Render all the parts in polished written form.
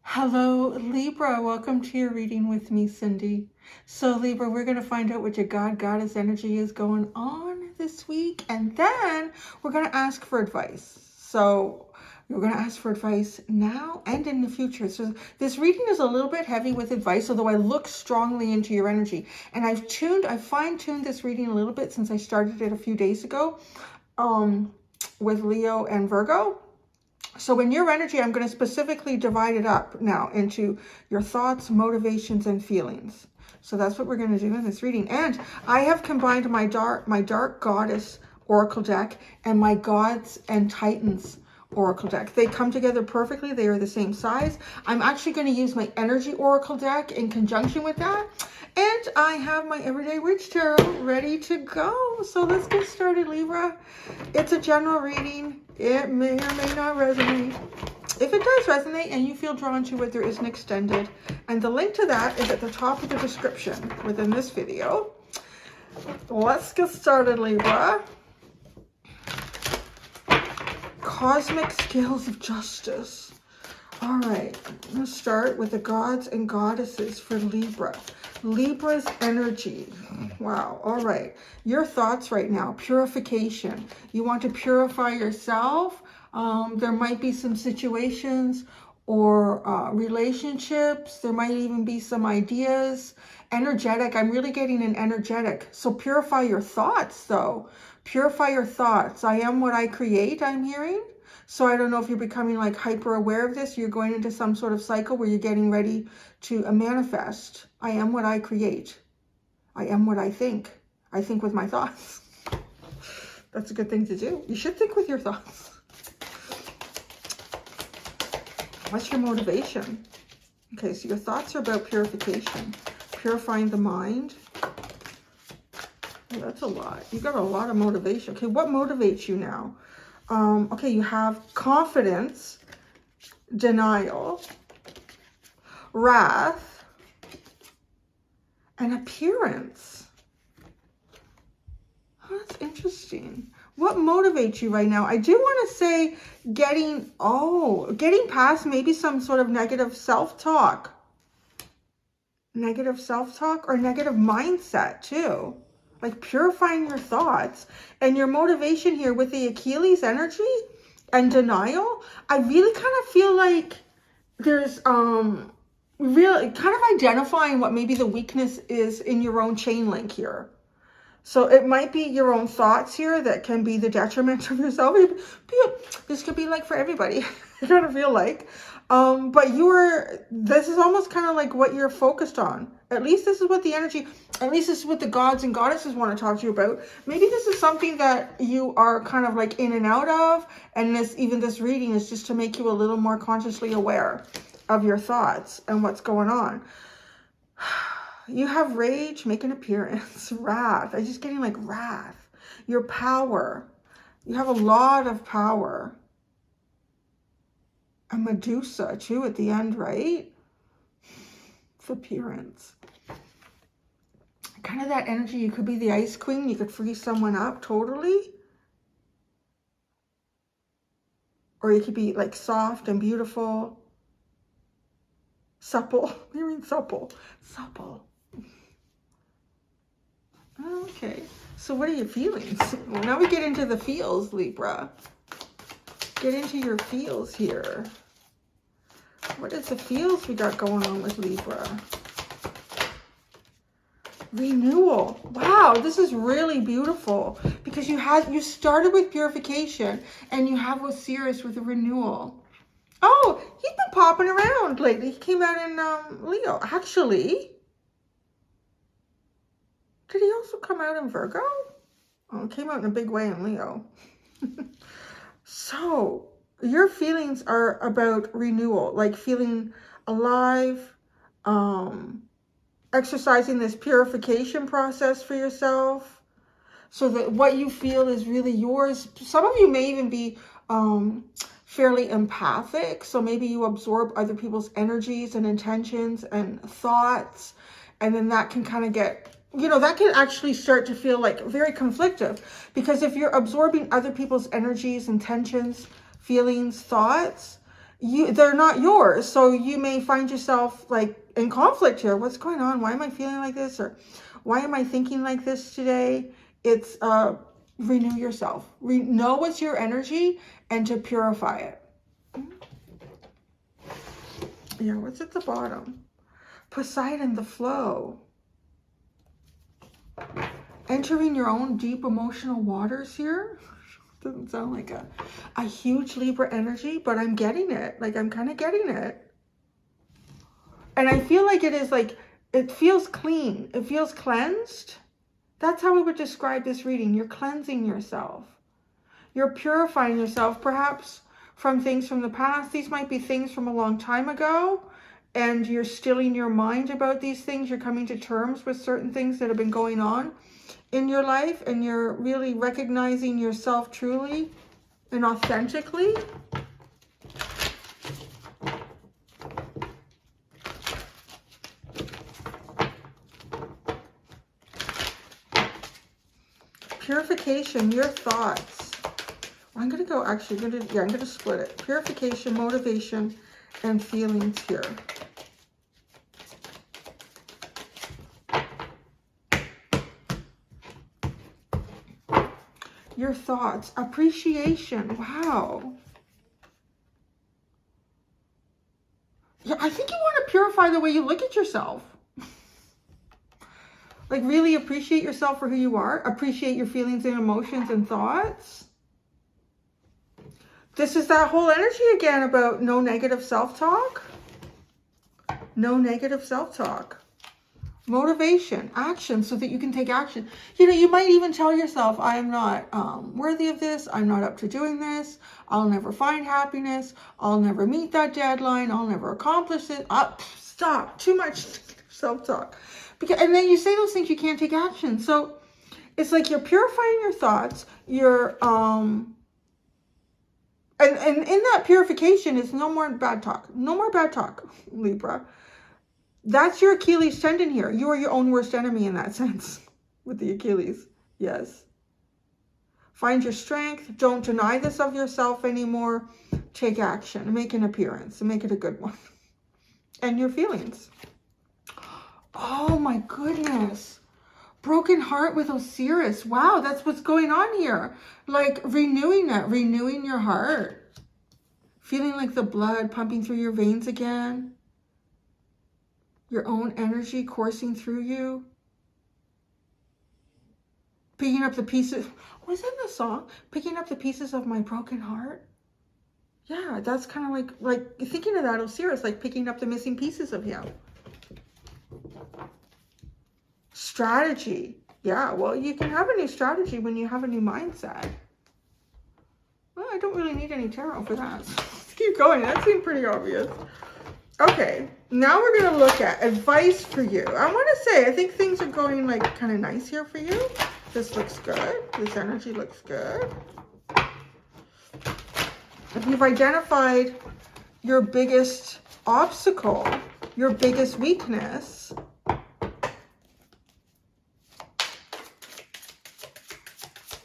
Hello, Libra. Welcome to your reading with me, Cindy. So, Libra, we're going to find out what your Goddess energy is going on this week. And then we're going to ask for advice. So, we're going to ask for advice now and in the future. So, this reading is a little bit heavy with advice, although I look strongly into your energy. And I've fine-tuned this reading a little bit since I started it a few days ago with Leo and Virgo. So in your energy, I'm going to specifically divide it up now into your thoughts, motivations, and feelings. So that's what we're going to do in this reading. And I have combined my dark goddess oracle deck and my gods and titans oracle deck. They come together perfectly. They are the same size. I'm actually going to use my energy oracle deck in conjunction with that. And I have my everyday witch tarot ready to go. So let's get started, Libra. It's a general reading. It may or may not resonate. If it does resonate and you feel drawn to it, there is an extended. And the link to that is at the top of the description within this video. Let's get started, Libra. Cosmic scales of justice. All right, I'm going to start with the gods and goddesses for Libra. Libra's energy. Wow. All right. Your thoughts right now. Purification. You want to purify yourself. There might be some situations or relationships. There might even be some ideas. Energetic. I'm really getting an energetic. So purify your thoughts, though. Purify your thoughts. I am what I create, I'm hearing. So I don't know if you're becoming like hyper aware of this. You're going into some sort of cycle where you're getting ready to manifest. I am what I create. I am what I think. I think with my thoughts. That's a good thing to do. You should think with your thoughts. What's your motivation? Okay, so your thoughts are about purification. Purifying the mind. Oh, that's a lot. You got a lot of motivation. Okay, what motivates you now? Okay, you have confidence, denial, wrath, and appearance. Oh, that's interesting. What motivates you right now? I do want to say getting past maybe some sort of negative self-talk. Negative self-talk or negative mindset too. Like purifying your thoughts. And your motivation here with the Achilles energy and denial, I really kind of feel like there's really kind of identifying what maybe the weakness is in your own chain link here. So it might be your own thoughts here that can be the detriment of yourself. This could be like for everybody. I kind of feel like. But this is almost kind of like what you're focused on. At least this is what the energy, at least this is what the gods and goddesses want to talk to you about. Maybe this is something that you are kind of like in and out of. And even this reading is just to make you a little more consciously aware of your thoughts and what's going on. You have rage, make an appearance, wrath. I'm just getting like wrath. Your power. You have a lot of power. A Medusa too at the end, right? It's appearance. Kind of that energy. You could be the Ice Queen. You could freeze someone up totally. Or you could be like soft and beautiful. Supple. What do you mean supple? Supple. Okay. So what are your feelings? Well, now we get into the feels, Libra. Get into your feels here. What is the feels we got going on with Libra? Renewal. Wow, this is really beautiful because you started with purification and you have Osiris with a renewal. Oh, he's been popping around lately. He came out in Leo. Actually, did he also come out in Virgo? Oh, it came out in a big way in Leo. So your feelings are about renewal, like feeling alive, exercising this purification process for yourself so that what you feel is really yours. Some of you may even be fairly empathic. So maybe you absorb other people's energies and intentions and thoughts. And then that can kind of get, that can actually start to feel like very conflictive. Because if you're absorbing other people's energies, intentions, feelings, thoughts, they're not yours. So you may find yourself like in conflict here. What's going on? Why am I feeling like this? Or why am I thinking like this today? It's renew yourself. Know what's your energy and to purify it. Yeah, what's at the bottom? Poseidon, the flow. Entering your own deep emotional waters here. Doesn't sound like a huge Libra energy, but I'm getting it. Like, I'm kind of getting it. And I feel like it is like, it feels clean. It feels cleansed. That's how we would describe this reading. You're cleansing yourself. You're purifying yourself, perhaps from things from the past. These might be things from a long time ago, and you're stilling your mind about these things. You're coming to terms with certain things that have been going on in your life, and you're really recognizing yourself truly and authentically. Purification, your thoughts. I'm going to go, actually, I'm going to split it. Purification, motivation, and feelings here. Your thoughts, appreciation, wow. Yeah, I think you want to purify the way you look at yourself. Like, really appreciate yourself for who you are. Appreciate your feelings and emotions and thoughts. This is that whole energy again about no negative self-talk. No negative self-talk. Motivation, action, so that you can take action. You know, you might even tell yourself, I am not worthy of this. I'm not up to doing this. I'll never find happiness. I'll never meet that deadline. I'll never accomplish it. Stop. Too much self-talk. And then you say those things, you can't take action. So it's like you're purifying your thoughts. You're and in that purification is no more bad talk. No more bad talk, Libra. That's your Achilles tendon here. You are your own worst enemy in that sense with the Achilles. Yes. Find your strength. Don't deny this of yourself anymore. Take action. Make an appearance. And make it a good one. And your feelings. Oh my goodness. Broken heart with Osiris. Wow, that's what's going on here. Like renewing it. Renewing your heart. Feeling like the blood pumping through your veins again. Your own energy coursing through you. Picking up the pieces. Was that the song? Picking up the pieces of my broken heart. Yeah, that's kind of like thinking of that Osiris, like picking up the missing pieces of him. Strategy. Yeah, well, you can have a new strategy when you have a new mindset. Well, I don't really need any tarot for that. Let's keep going. That seemed pretty obvious. Okay, now we're going to look at advice for you. I want to say, I think things are going like kind of nice here for you. This looks good. This energy looks good. If you've identified your biggest obstacle, your biggest weakness,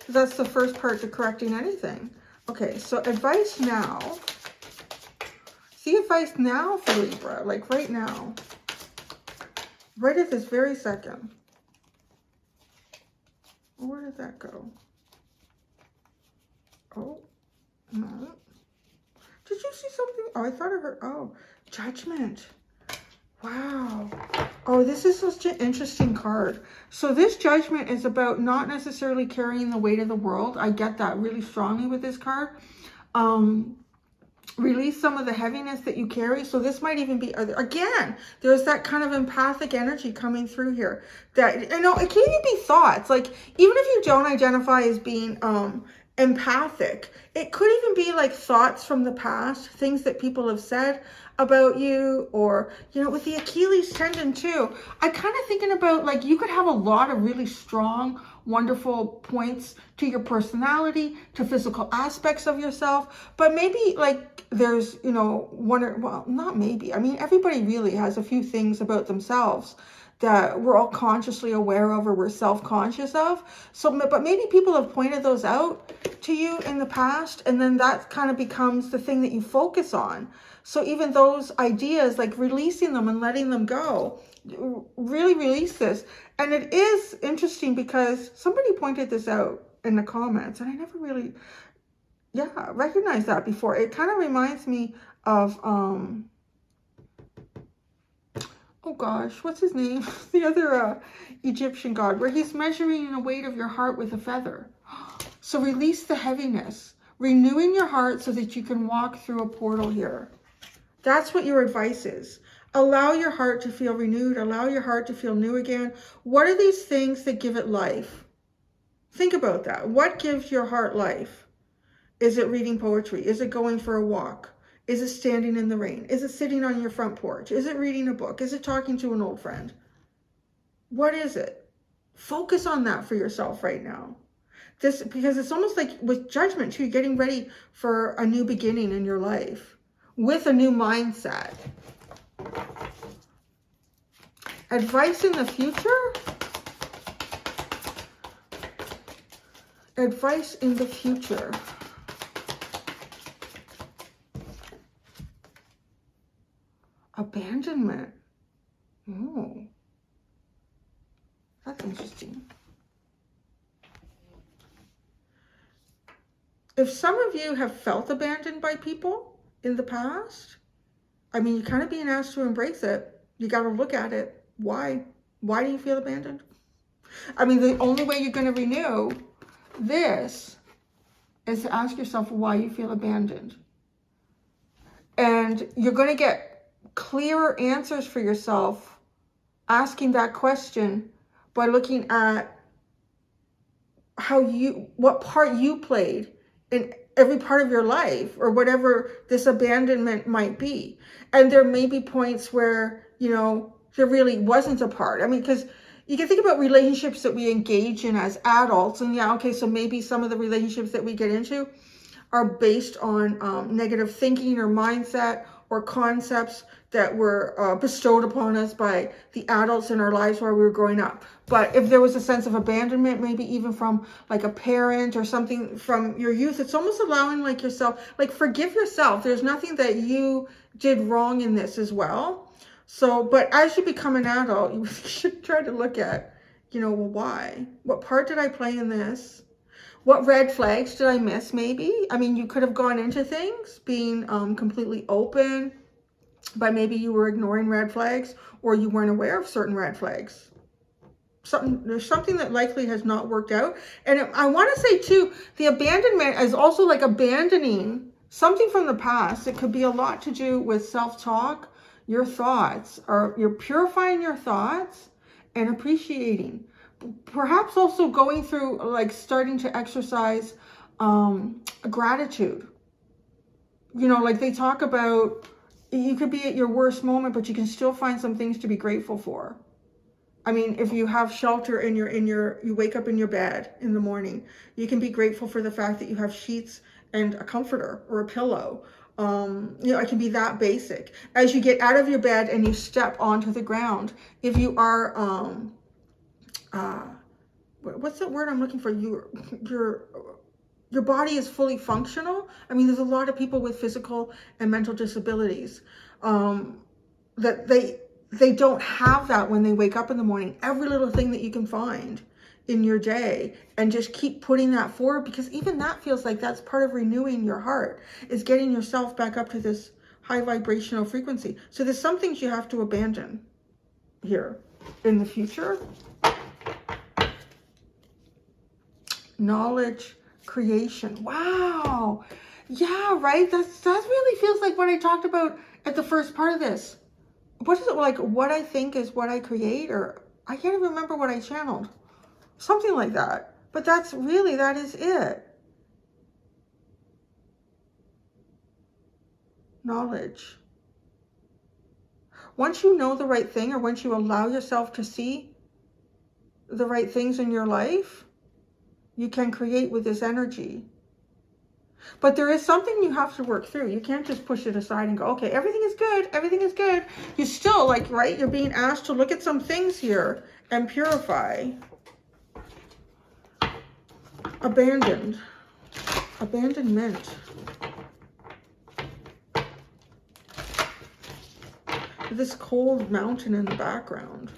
that's the first part to correcting anything. Okay, so advice now. See advice now for Libra, like right now. Right at this very second. Where did that go? Oh, no. Did you see something? Oh, I thought I heard, oh, judgment. Wow. Oh, this is such an interesting card. So this judgment is about not necessarily carrying the weight of the world. I get that really strongly with this card. Release some of the heaviness that you carry. So this might even be, again, there's that kind of empathic energy coming through here. That, you know, it can even be thoughts. Like, even if you don't identify as being empathic, it could even be like thoughts from the past, things that people have said about you, or, you know, with the Achilles tendon too, I kind of thinking about like you could have a lot of really strong, wonderful points to your personality, to physical aspects of yourself, but maybe like there's, you know, one or, well, not maybe, I mean, everybody really has a few things about themselves that we're all consciously aware of or we're self-conscious of. So, but maybe people have pointed those out to you in the past, and then that kind of becomes the thing that you focus on. So even those ideas, like releasing them and letting them go, really release this. And it is interesting because somebody pointed this out in the comments, and I never really, recognized that before. It kind of reminds me of, oh gosh, what's his name? The other Egyptian god, where he's measuring the weight of your heart with a feather. So release the heaviness, renewing your heart so that you can walk through a portal here. That's what your advice is. Allow your heart to feel renewed. Allow your heart to feel new again. What are these things that give it life? Think about that. What gives your heart life? Is it reading poetry? Is it going for a walk? Is it standing in the rain? Is it sitting on your front porch? Is it reading a book? Is it talking to an old friend? What is it? Focus on that for yourself right now. Because it's almost like with judgment too, getting ready for a new beginning in your life with a new mindset. Advice in the future? Advice in the future. Abandonment. Oh, that's interesting. If some of you have felt abandoned by people in the past, I mean, you're kind of being asked to embrace it. You got to look at it. Why? Why do you feel abandoned? I mean, the only way you're going to renew this is to ask yourself why you feel abandoned. And you're going to get clearer answers for yourself asking that question by looking at what part you played in every part of your life, or whatever this abandonment might be. And there may be points where, there really wasn't a part. I mean, because you can think about relationships that we engage in as adults, and so maybe some of the relationships that we get into are based on negative thinking or mindset or concepts that were bestowed upon us by the adults in our lives while we were growing up. But if there was a sense of abandonment, maybe even from like a parent or something from your youth, it's almost allowing yourself, forgive yourself. There's nothing that you did wrong in this as well. So, but as you become an adult, you should try to look at, why? What part did I play in this? What red flags did I miss maybe? I mean, you could have gone into things being completely open, but maybe you were ignoring red flags, or you weren't aware of certain red flags. There's something that likely has not worked out. And I want to say too, the abandonment is also like abandoning something from the past. It could be a lot to do with self-talk, your thoughts, or you're purifying your thoughts and appreciating. Perhaps also going through, starting to exercise gratitude. They talk about, you could be at your worst moment, but you can still find some things to be grateful for. I mean, if you have shelter and you wake up in your bed in the morning, you can be grateful for the fact that you have sheets and a comforter or a pillow. It can be that basic. As you get out of your bed and you step onto the ground, if you are, what's that word I'm looking for? Your body is fully functional. I mean, there's a lot of people with physical and mental disabilities that they don't have that when they wake up in the morning. Every little thing that you can find in your day, and just keep putting that forward, because even that feels like that's part of renewing your heart, is getting yourself back up to this high vibrational frequency. So there's some things you have to abandon here in the future. Knowledge creation. Wow. Yeah, right. That really feels like what I talked about at the first part of this. What is it like? What I think is what I create, or I can't even remember what I channeled. Something like that. But that is it. Knowledge. Once you know the right thing, or once you allow yourself to see the right things in your life, you can create with this energy. But there is something you have to work through. You can't just push it aside and go, okay, everything is good. Everything is good. You still, like, right, you're being asked to look at some things here and purify. Abandoned. Abandonment. This cold mountain in the background.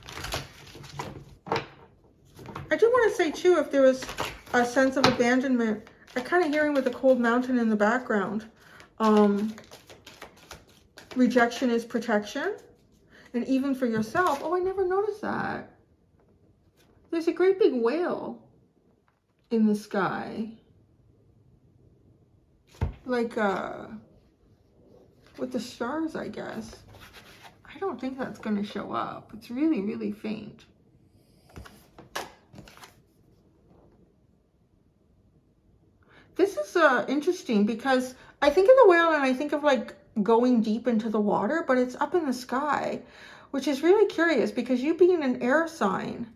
I do want to say, too, if there was a sense of abandonment, I'm kind of hearing with the cold mountain in the background, rejection is protection. And even for yourself, oh, I never noticed that. There's a great big whale in the sky. Like, with the stars, I guess. I don't think that's going to show up. It's really, really faint. This is interesting because I think of the whale and I think of like going deep into the water, but it's up in the sky, which is really curious because you being an air sign,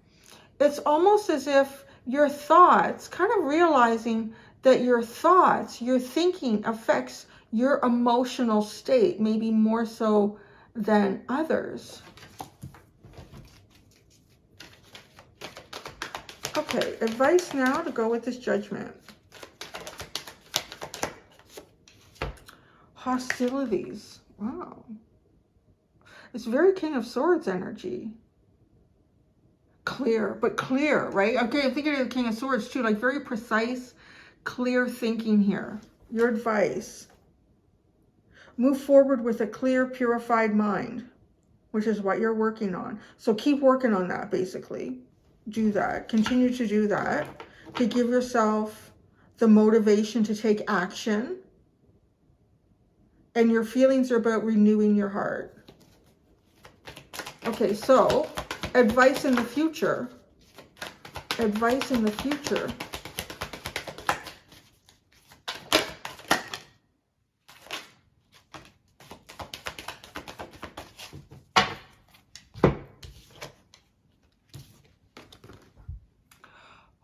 it's almost as if your thoughts, kind of realizing that your thoughts, your thinking affects your emotional state, maybe more so than others. Okay, advice now to go with this Judgment. Hostilities. Wow. It's very King of Swords energy. Clear, but clear, right? Okay, I'm thinking of the King of Swords too, like very precise, clear thinking here. Your advice. Move forward with a clear, purified mind, which is what you're working on. So keep working on that, basically. Do that. Continue to do that. To give yourself the motivation to take action. And your feelings are about renewing your heart. Okay, so advice in the future. Advice in the future.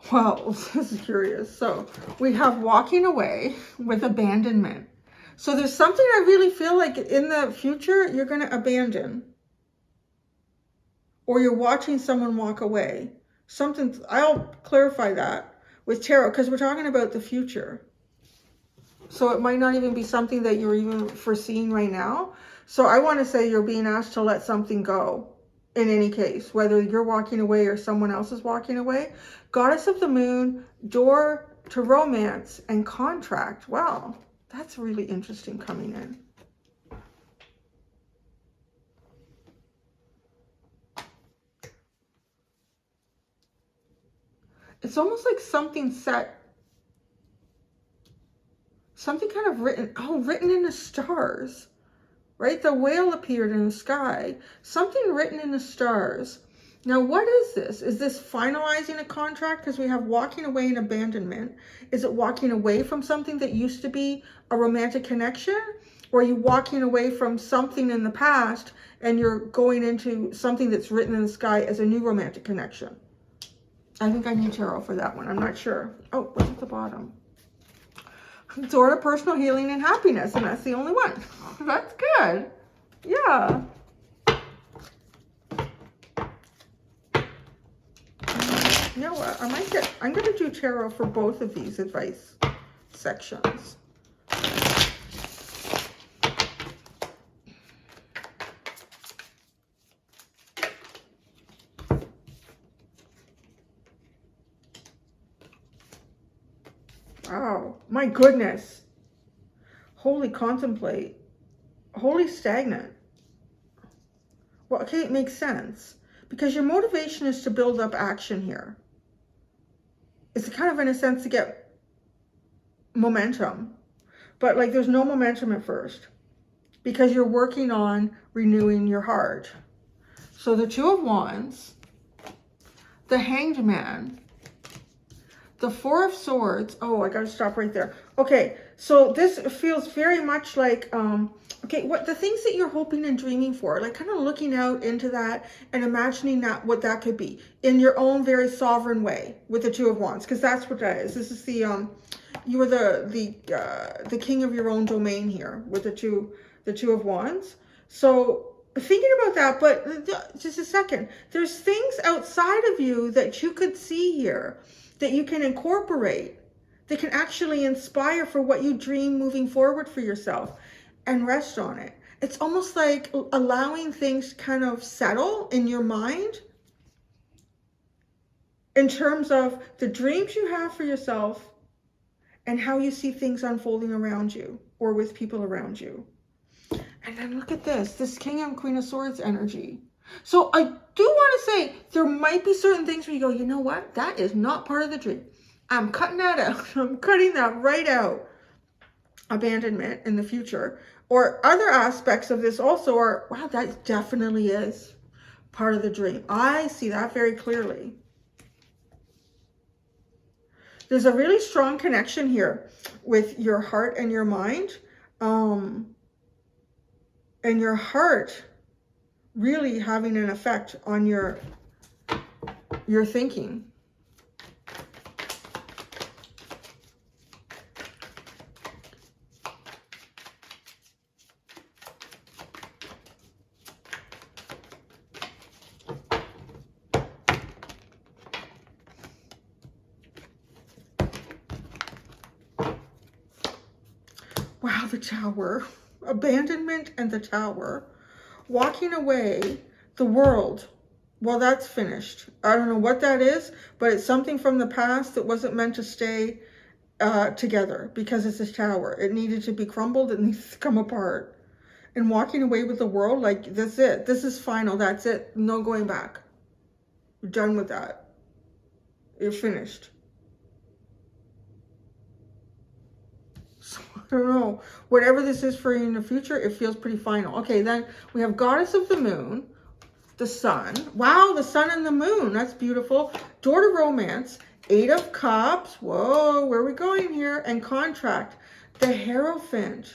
Well, this is curious. So we have walking away with abandonment. So there's something I really feel like in the future you're going to abandon. Or you're watching someone walk away. Something, I'll clarify that with tarot because we're talking about the future. So it might not even be something that you're even foreseeing right now. So I want to say you're being asked to let something go in any case, whether you're walking away or someone else is walking away. Goddess of the Moon, door to romance and contract. Wow. That's really interesting coming in. It's almost like something set, something kind of written, written in the stars, right? The whale appeared in the sky, something written in the stars. Now, what is this? Is this finalizing a contract? Because we have walking away and abandonment. Is it walking away from something that used to be a romantic connection? Or are you walking away from something in the past and you're going into something that's written in the sky as a new romantic connection? I think I need tarot for that one. I'm not sure. Oh, what's at the bottom? Door to personal healing and happiness. And that's the only one. That's good. Yeah. You know what? I'm going to do tarot for both of these advice sections. Wow, my goodness. Holy contemplate. Holy stagnant. Well, okay, it makes sense. Because your motivation is to build up action here. It's kind of, in a sense, to get momentum. But, like, there's no momentum at first. Because you're working on renewing your heart. So, the Two of Wands. The Hanged Man. The Four of Swords. Oh, I got to stop right there. Okay, so this feels very much like... okay, what the things that you're hoping and dreaming for, like kind of looking out into that and imagining that what that could be in your own very sovereign way with the Two of Wands, because that's what that is. This is the you are the king of your own domain here with the two of wands. So thinking about that, but just a second, there's things outside of you that you could see here that you can incorporate, that can actually inspire for what you dream moving forward for yourself, and rest on it. It's almost like allowing things to kind of settle in your mind in terms of the dreams you have for yourself and how you see things unfolding around you or with people around you. And then look at this King and Queen of Swords energy. So I do want to say there might be certain things where you go, you know what? That is not part of the dream. I'm cutting that out. I'm cutting that right out. Abandonment in the future. Or other aspects of this also are, wow, that definitely is part of the dream. I see that very clearly. There's a really strong connection here with your heart and your mind. And your heart really having an effect on your thinking. Wow, the Tower. Abandonment and the Tower. Walking away, the world. Well, that's finished. I don't know what that is, but it's something from the past that wasn't meant to stay together because it's a tower. It needed to be crumbled. It needs to come apart. And walking away with the world, like, that's it. This is final. That's it. No going back. You're done with that. You're finished. I don't know. Whatever this is for you in the future, it feels pretty final. Okay, then we have Goddess of the Moon, the Sun. Wow, the Sun and the Moon. That's beautiful. Door to Romance, Eight of Cups. Whoa, where are we going here? And Contract, the Hierophant.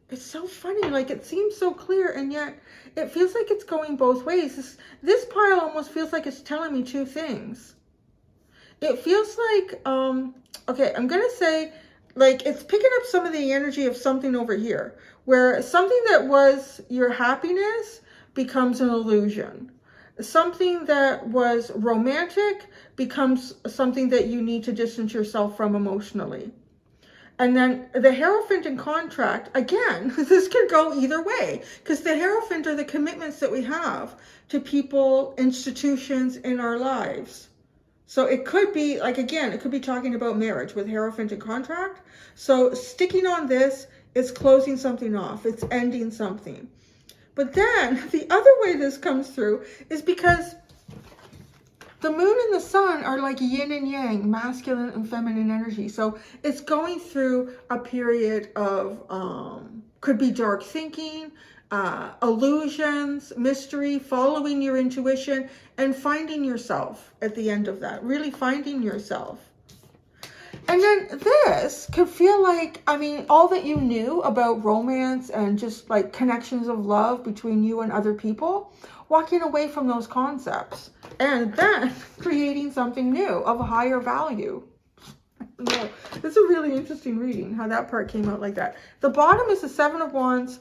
It's so funny. Like, it seems so clear, and yet it feels like it's going both ways. This pile almost feels like it's telling me two things. It feels like, okay, I'm going to say, like, it's picking up some of the energy of something over here, where something that was your happiness becomes an illusion. Something that was romantic becomes something that you need to distance yourself from emotionally. And then the Hierophant and Contract, again, this could go either way, because the Hierophant are the commitments that we have to people, institutions in our lives. So it could be, like, again, it could be talking about marriage with Hierophant and Contract. So sticking on this is closing something off. It's ending something. But then the other way this comes through is because the Moon and the Sun are like yin and yang, masculine and feminine energy. So it's going through a period of, could be dark thinking, illusions, mystery, following your intuition, and finding yourself at the end of that, really finding yourself. And then this could feel like, I mean, all that you knew about romance and just like connections of love between you and other people, walking away from those concepts and then creating something new of a higher value. No, it's a really interesting reading, how that part came out like that. The bottom is the Seven of Wands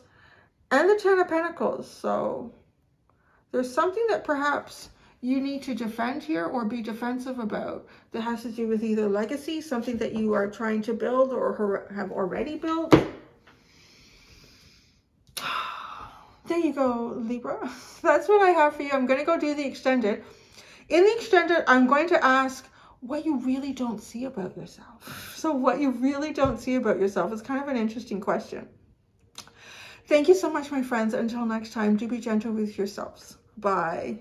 and the Ten of Pentacles. So there's something that perhaps you need to defend here or be defensive about that has to do with either legacy, something that you are trying to build or have already built. There you go, Libra. That's what I have for you. I'm going to go do the extended. In the extended, I'm going to ask what you really don't see about yourself. So what you really don't see about yourself is kind of an interesting question. Thank you so much, my friends. Until next time, do be gentle with yourselves. Bye.